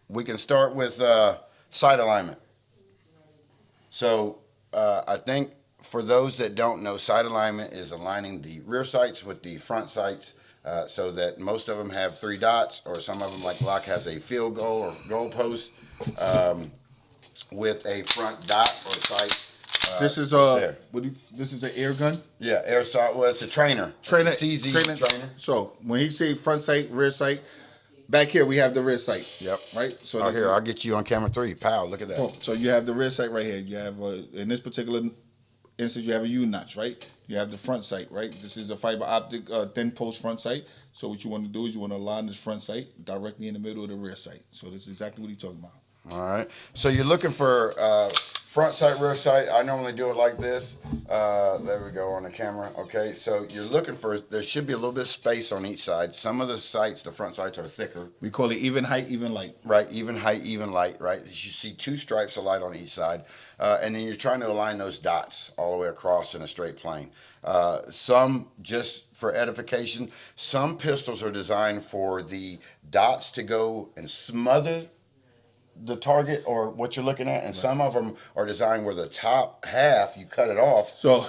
we can start with sight alignment. So I think for those that don't know, sight alignment is aligning the rear sights with the front sights so that most of them have three dots, or some of them, like Glock, has a field goal or goal post with a front dot or sight. This is this is an air gun. Yeah, air sight. Well, it's a trainer. Trainer. It's a CZ trainer. So when he say front sight, rear sight, back here we have the rear sight. Yep. Right. So Oh, here, I'll get you on camera 3. Pow! Look at that. Oh, so you have the rear sight right here. You have in this particular instance, you have a U-notch, right? You have the front sight, right? This is a fiber optic thin post front sight. So what you want to do is you want to align this front sight directly in the middle of the rear sight. So this is exactly what he's talking about. All right. So you're looking for front sight, rear sight. I normally do it like this. There we go on the camera. Okay. So you're looking for, there should be a little bit of space on each side. Some of the sights, the front sights, are thicker. We call it even height, even light. Right. Even height, even light. Right. You see 2 stripes of light on each side. And then you're trying to align those dots all the way across in a straight plane. Some, just for edification, some pistols are designed for the dots to go and smother the target or what you're looking at, and some of them are designed where the top half you cut it off. So,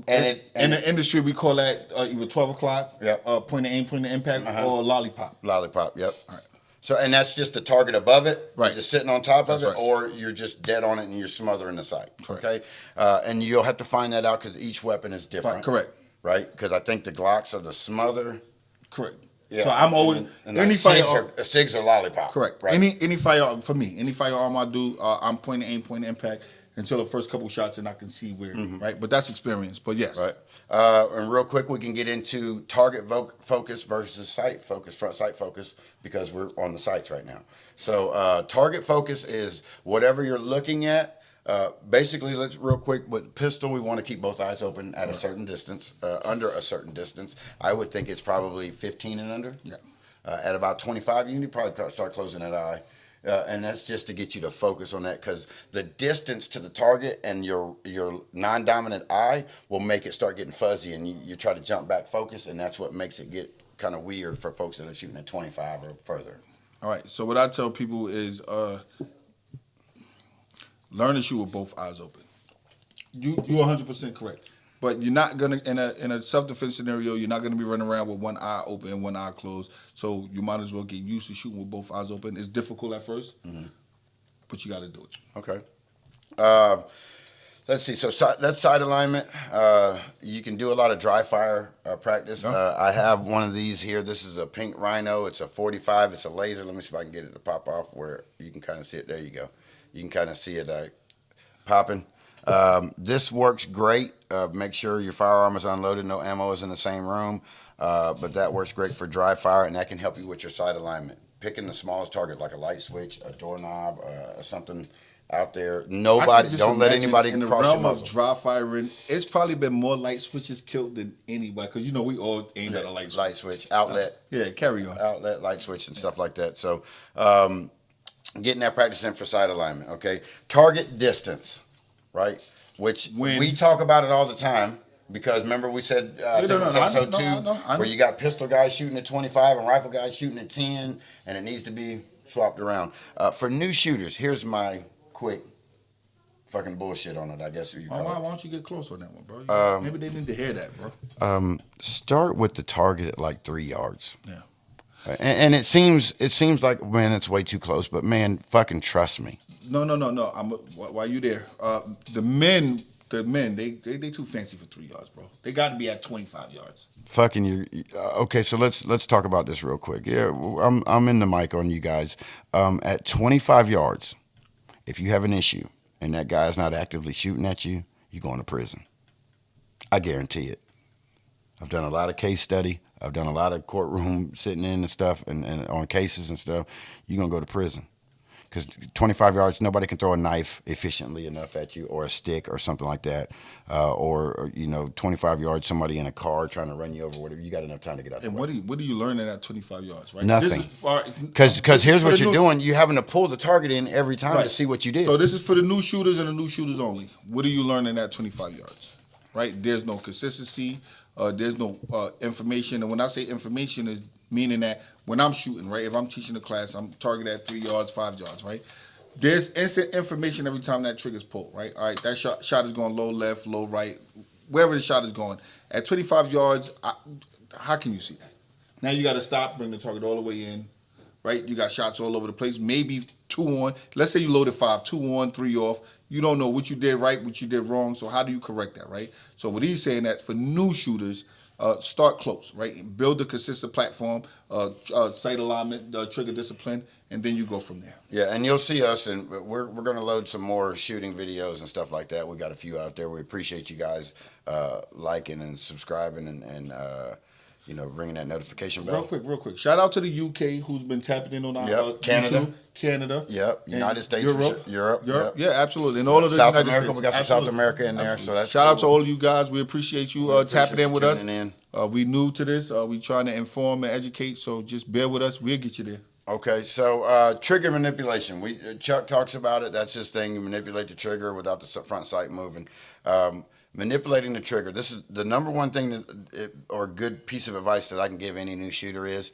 in the industry we call that either 12 o'clock, yep. Point to aim, point to impact, or lollipop. Lollipop, yep. All right. So, and that's just the target above it, right? You're just sitting on top of that's it, right. Or you're just dead on it and you're smothering the sight. Correct. Okay, and you'll have to find that out because each weapon is different. Correct. Right, because I think the Glocks are the smother. Correct. Yeah. So I'm always and any firearm. SIGs are lollipop. Correct. Right. Any firearm for me, any firearm I do, I'm point to aim, point to impact until the first couple shots, and I can see where. Right. But that's experience. But yes. Right. And real quick, we can get into target focus versus sight focus, front sight focus, because we're on the sights right now. So target focus is whatever you're looking at. Basically, let's real quick, with pistol, we want to keep both eyes open at a certain distance, under a certain distance. I would think it's probably 15 and under. Yeah. At about 25, you need to probably start closing that eye. And that's just to get you to focus on that, because the distance to the target and your non-dominant eye will make it start getting fuzzy, and you try to jump back focus, and that's what makes it get kind of weird for folks that are shooting at 25 or further. All right. So what I tell people is learn to shoot with both eyes open. You're 100% correct. But you're not gonna in a self-defense scenario. You're not gonna be running around with one eye open and one eye closed. So you might as well get used to shooting with both eyes open. It's difficult at first, but you got to do it. Okay. Let's see. So that's sight alignment. You can do a lot of dry fire practice. I have one of these here. This is a pink Rhino. It's a 45. It's a laser. Let me see if I can get it to pop off where you can kind of see it. There you go. You can kind of see it popping. This works great. Make sure your firearm is unloaded, no ammo is in the same room. But that works great for dry fire, and that can help you with your sight alignment. Picking the smallest target, like a light switch, a doorknob, something out there. Nobody, don't let anybody in the cross realm your of muzzle. dry firing. It's probably been more light switches killed than anybody, because we all aim at a light switch. Light switch, outlet. Yeah, carry on. Outlet, light switch, and stuff like that. So, getting that practice in for sight alignment. Okay, target distance, right? Which we talk about it all the time, because remember we said episode 2 where you got pistol guys shooting at 25 and rifle guys shooting at 10, and it needs to be swapped around. For new shooters, here's my quick fucking bullshit on it, I guess. Why don't you get close on that one, bro? Maybe they need to hear that, bro. Start with the target at like 3 yards. Yeah. And it seems like, man, it's way too close, but man, fucking trust me. No. While you there, the men, they too fancy for 3 yards, bro. They got to be at 25 yards. Fucking you. Okay, so let's talk about this real quick. Yeah, I'm in the mic on you guys. At 25 yards, if you have an issue and that guy's not actively shooting at you, you're going to prison. I guarantee it. I've done a lot of case study. I've done a lot of courtroom sitting in and stuff, and on cases and stuff. You're going to go to prison. Because 25 yards, nobody can throw a knife efficiently enough at you, or a stick or something like that. Or 25 yards, somebody in a car trying to run you over, whatever. You got enough time to get out. And what are you learning at 25 yards, right? Nothing. Because here's what you're doing. You're having to pull the target in every time to see what you did. So this is for the new shooters and the new shooters only. What are you learning at 25 yards, right? There's no consistency. There's no information. And when I say information, is Meaning that when I'm shooting, right, if I'm teaching a class, I'm targeted at 3 yards, 5 yards, right? There's instant information every time that trigger's pulled, right? All right, that shot is going low left, low right, wherever the shot is going. At 25 yards, how can you see that? Now you got to stop, bring the target all the way in, right? You got shots all over the place, maybe 2 on. Let's say you loaded 5, 2 on, 3 off. You don't know what you did right, what you did wrong, so how do you correct that, right? So what he's saying that for new shooters, start close, right? Build a consistent platform, sight alignment, trigger discipline, and then you go from there. Yeah, and you'll see us, and we're going to load some more shooting videos and stuff like that. We got a few out there. We appreciate you guys liking and subscribing and ringing that notification bell. Real quick. Shout out to the UK who's been tapping in on our Canada. YouTube. Canada. Yep. United States. Europe. Yep. Yeah, absolutely. And all of the South United America. States. We got some Absolutely. South America in there. Absolutely. So that's shout cool. out to all of you guys. We appreciate you tapping in with us. In. We new to this. We trying to inform and educate. So just bear with us. We'll get you there. Okay, so trigger manipulation. Chuck talks about it. That's his thing. You manipulate the trigger without the front sight moving. Manipulating the trigger. This is the number one thing or good piece of advice that I can give any new shooter is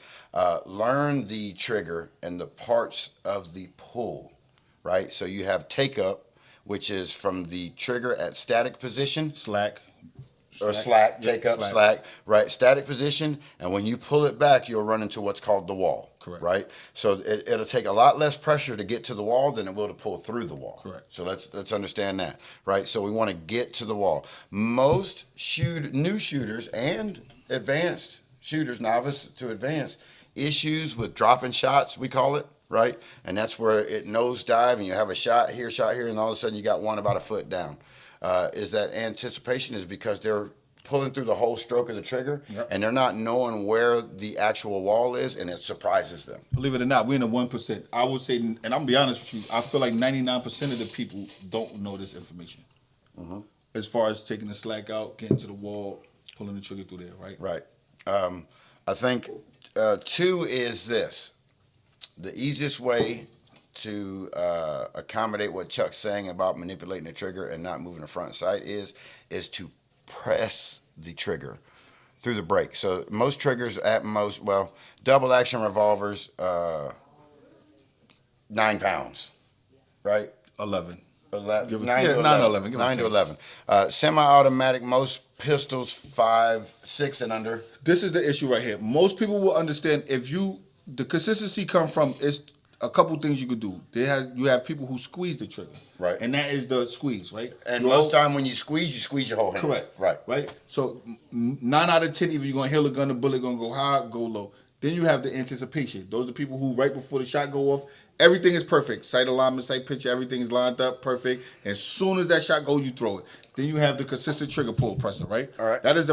learn the trigger and the parts of the pull, right? So you have take up, which is from the trigger at static position. Slack, Take up, slack, right? Static position, and when you pull it back, you'll run into what's called the wall. Correct. Right? So it'll take a lot less pressure to get to the wall than it will to pull through the wall. Correct. So let's understand that, right? So we want to get to the wall. Most new shooters and advanced shooters, novice to advanced, issues with dropping shots, we call it, right? And that's where it nosedive, and you have a shot here, and all of a sudden you got one about a foot down. Is that anticipation is because they're pulling through the whole stroke of the trigger, and they're not knowing where the actual wall is, and it surprises them. Believe it or not, we're in the 1%. I would say, and I'm gonna be honest with you, I feel like 99% of the people don't know this information. As far as taking the slack out, getting to the wall, pulling the trigger through there, right? Right. I think 2 is this. The easiest way to accommodate what Chuck's saying about manipulating the trigger and not moving the front sight is to press the trigger through the brake. So most triggers at most, double action revolvers, 9 pounds, right? 11. 11, 9 to 11. 9 to 11. Semi-automatic, most pistols 5, 6 and under. This is the issue right here. Most people will understand the consistency come from is a couple things you could do. You have people who squeeze the trigger, right? And that is the squeeze, right? And most time when you squeeze your whole hand. Correct. Right. So 9 out of 10, either you're gonna hail a gun, the bullet gonna go high, go low. Then you have the anticipation. Those are people who right before the shot go off, everything is perfect. Sight alignment, sight picture, everything is lined up perfect. As soon as that shot goes, you throw it. Then you have the consistent trigger pull pressure, right? All right. That is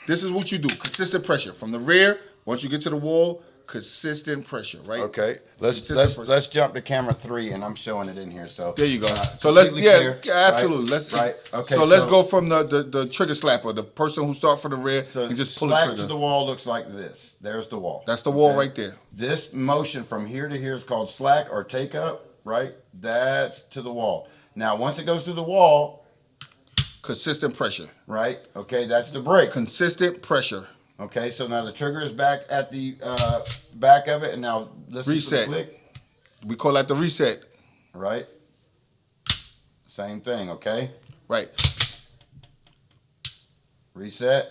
this is what you do. Consistent pressure from the rear. Once you get to the wall, consistent pressure, right? Okay. Let's jump to camera 3, and I'm showing it in here. So there you go. So let's clear, absolutely. Right. Okay. So let's go from the trigger slapper, the person who start from the rear and just pull the trigger. Slack to the wall looks like this. There's the wall. That's the wall right there. This motion from here to here is called slack or take up, right? That's to the wall. Now once it goes to the wall, consistent pressure. Right. Okay. That's the brake. Consistent pressure. Okay, so now the trigger is back at the back of it, and now listen reset. To the click. We call that the reset. Right. Same thing, okay? Right. Reset.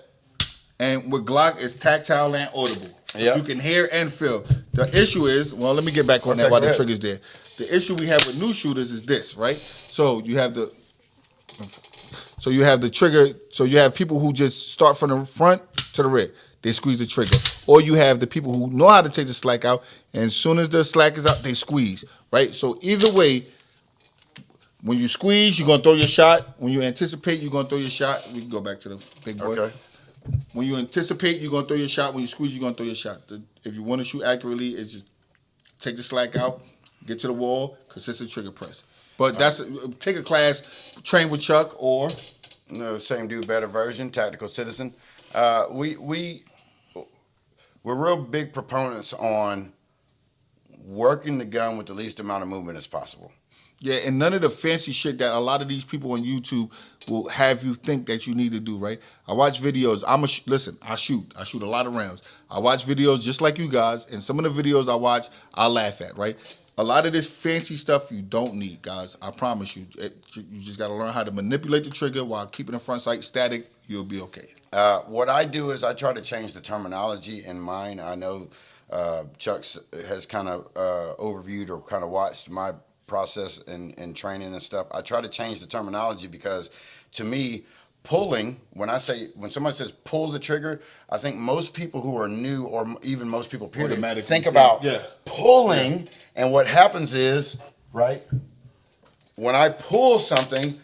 And with Glock, it's tactile and audible. Yeah. You can hear and feel. The issue is, let me get back on that while the trigger's there. The issue we have with new shooters is this, right? So you have the trigger. So you have people who just start from the front to the rear. They squeeze the trigger. Or you have the people who know how to take the slack out, and as soon as the slack is out, they squeeze, right? So either way, when you squeeze, you're going to throw your shot. When you anticipate, you're going to throw your shot. We can go back to the big boy. Okay. When you anticipate, you're going to throw your shot. When you squeeze, you're going to throw your shot. If you want to shoot accurately, it's just take the slack out, get to the wall, consistent trigger press. But take a class, train with Chuck, or no, same dude, better version, Tactical Citizen. We're real big proponents on working the gun with the least amount of movement as possible. Yeah, and none of the fancy shit that a lot of these people on YouTube will have you think that you need to do, right? I watch videos. Listen, I shoot a lot of rounds. I watch videos just like you guys, and some of the videos I watch, I laugh at, right? A lot of this fancy stuff you don't need, guys. I promise you. You just got to learn how to manipulate the trigger while keeping the front sight static. You'll be okay. What I do is I try to change the terminology in mine. I know Chuck has kind of overviewed or kind of watched my process in training and stuff. I try to change the terminology because to me, pulling, when somebody says pull the trigger, I think most people who are new or even most people period think about pulling, and what happens is, right, when I pull something,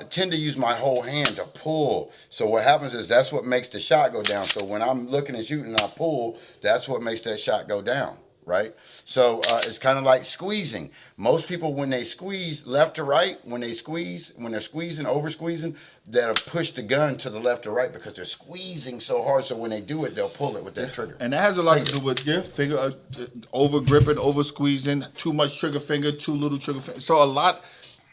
tend to use my whole hand to pull. So what happens is that's what makes the shot go down. So when I'm looking and shooting and I pull, that's what makes that shot go down, right? So it's kind of like squeezing. Most people, when they squeeze left to right, when they're squeezing, over squeezing, they'll push the gun to the left or right because they're squeezing so hard. So when they do it, they'll pull it with that trigger. And that has a lot to do with your finger over gripping, over squeezing, too much trigger finger, too little trigger finger. So a lot.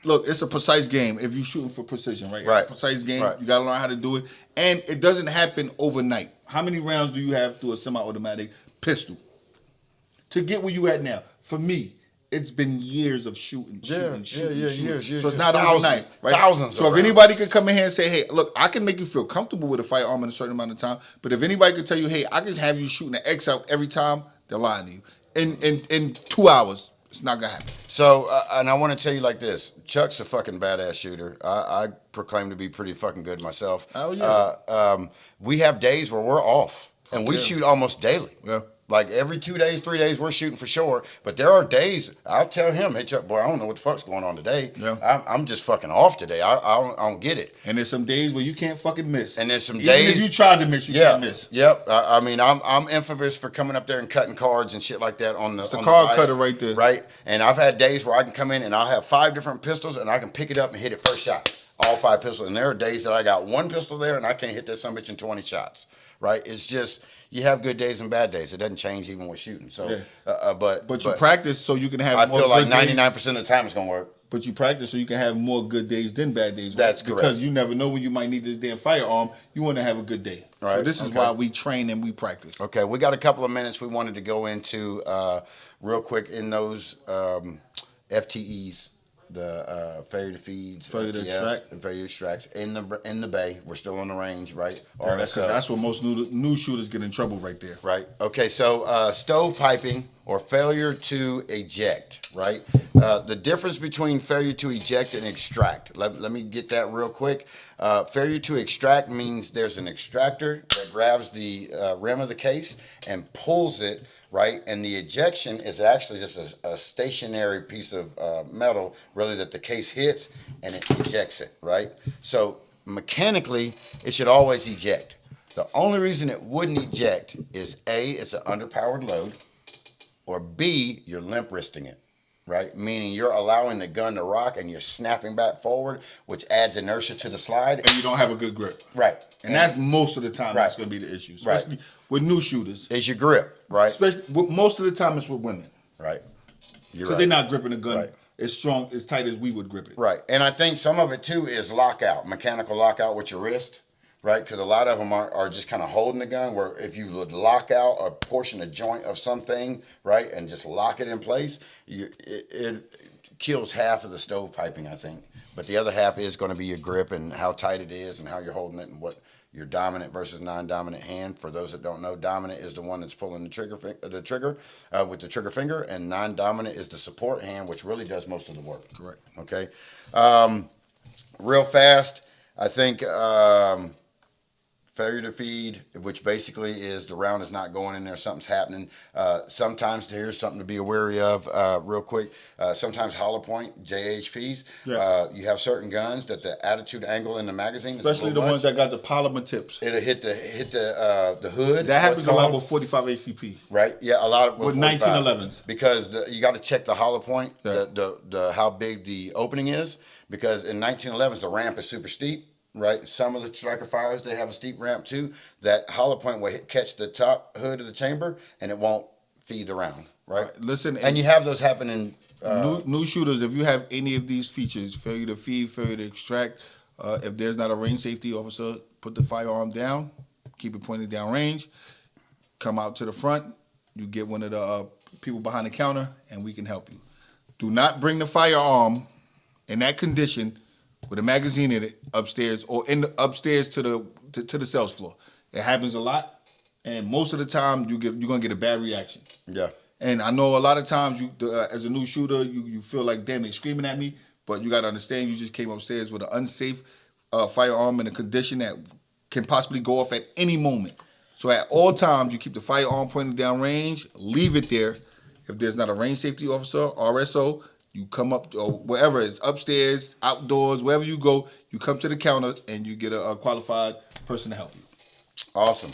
Look, it's a precise game if you're shooting for precision, right? Right. It's a precise game. Right. You got to learn how to do it. And it doesn't happen overnight. How many rounds do you have through a semi-automatic pistol to get where you at now? For me, it's been years of shooting. Years. So it's not overnight, right? Thousands. So if anybody could come in here and say, hey, look, I can make you feel comfortable with a firearm in a certain amount of time, but if anybody could tell you, hey, I can have you shooting an X out every time, they're lying to you. In 2 hours, it's not going to happen. So, and I want to tell you like this. Chuck's a fucking badass shooter. I proclaim to be pretty fucking good myself. Oh, yeah. We have days where we're off, and we shoot almost daily. Yeah. Like every 2 days, 3 days, we're shooting for sure. But there are days, I'll tell him, hey, Chuck, boy, I don't know what the fuck's going on today. Yeah. I'm just fucking off today. I don't get it. And there's some days where you can't fucking miss. And there's some Even days. if you tried to miss, you can't miss. Yep. I mean, I'm infamous for coming up there and cutting cards and shit like that on the. It's the on card the cutter right there. Right. And I've had days where I can come in and I'll have 5 different pistols and I can pick it up and hit it first shot. All 5 pistols. And there are days that I got 1 pistol there and I can't hit that son bitch in 20 shots. Right. It's just, you have good days and bad days. It doesn't change even with shooting. So, yeah. But you practice so you can have. I more feel like good 99% of the time it's gonna work. But you practice so you can have more good days than bad days. That's correct. Because you never know when you might need this damn firearm. You want to have a good day. Right. So this is why we train and we practice. Okay, we got a couple of minutes we wanted to go into real quick in those FTEs, the failure to feeds, failure to extract, and failure to extracts in the bay. We're still on the range, right? Yeah, that's where most new shooters get in trouble right there. Right. Okay. So stove piping or failure to eject. Right. The difference between failure to eject and extract. Let me get that real quick. Failure to extract means there's an extractor that grabs the rim of the case and pulls it. Right, and the ejection is actually just a stationary piece of metal, really, that the case hits and it ejects it. Right, so mechanically, it should always eject. The only reason it wouldn't eject is A, it's an underpowered load, or B, you're limp wristing it. Right, meaning you're allowing the gun to rock and you're snapping back forward, which adds inertia to the slide, and you don't have a good grip. Right, and that's most of the time that's going to be the issue, especially with new shooters. Is your grip, right? Especially most of the time it's with women, right? Because they're not gripping the gun as strong, as tight as we would grip it. Right, and I think some of it too is lockout, mechanical lockout with your wrist. Right, because a lot of them are just kind of holding the gun. Where if you would lock out a portion, a joint of something, right, and just lock it in place, it kills half of the stove piping, I think. But the other half is going to be your grip and how tight it is and how you're holding it and what your dominant versus non-dominant hand. For those that don't know, dominant is the one that's pulling the trigger with the trigger finger, and non-dominant is the support hand, which really does most of the work. Correct. Okay. Real fast, I think. Failure to feed, which basically is the round is not going in there, something's happening. Sometimes here's something to be wary of real quick. Sometimes hollow point, JHPs, you have certain guns that the attitude angle in the magazine, especially the ones that got the polymer tips. It'll hit the hood. That happens a lot with 45 ACP. Right, yeah, a lot of with 1911s. Because you got to check the hollow point, the how big the opening is, because in 1911s the ramp is super steep. Right, some of the striker fires, they have a steep ramp too. That hollow point will catch the top hood of the chamber and it won't feed the round. right? Listen, And you have those happening. New shooters, if you have any of these features, failure to feed, failure to extract, if there's not a range safety officer, put the firearm down, keep it pointed down range, come out to the front, you get one of the people behind the counter, and we can help you. Do not bring the firearm in that condition with a magazine in it upstairs or upstairs to the sales floor. It happens a lot, and most of the time you're gonna get a bad reaction. Yeah. And I know a lot of times as a new shooter, you feel like, damn, they're screaming at me. But you got to understand, you just came upstairs with an unsafe firearm in a condition that can possibly go off at any moment. So at all times, you keep the firearm pointed down range, leave it there. If there's not a range safety officer, RSO, you come up, or wherever, it's upstairs, outdoors, wherever you go, you come to the counter and you get a qualified person to help you. Awesome.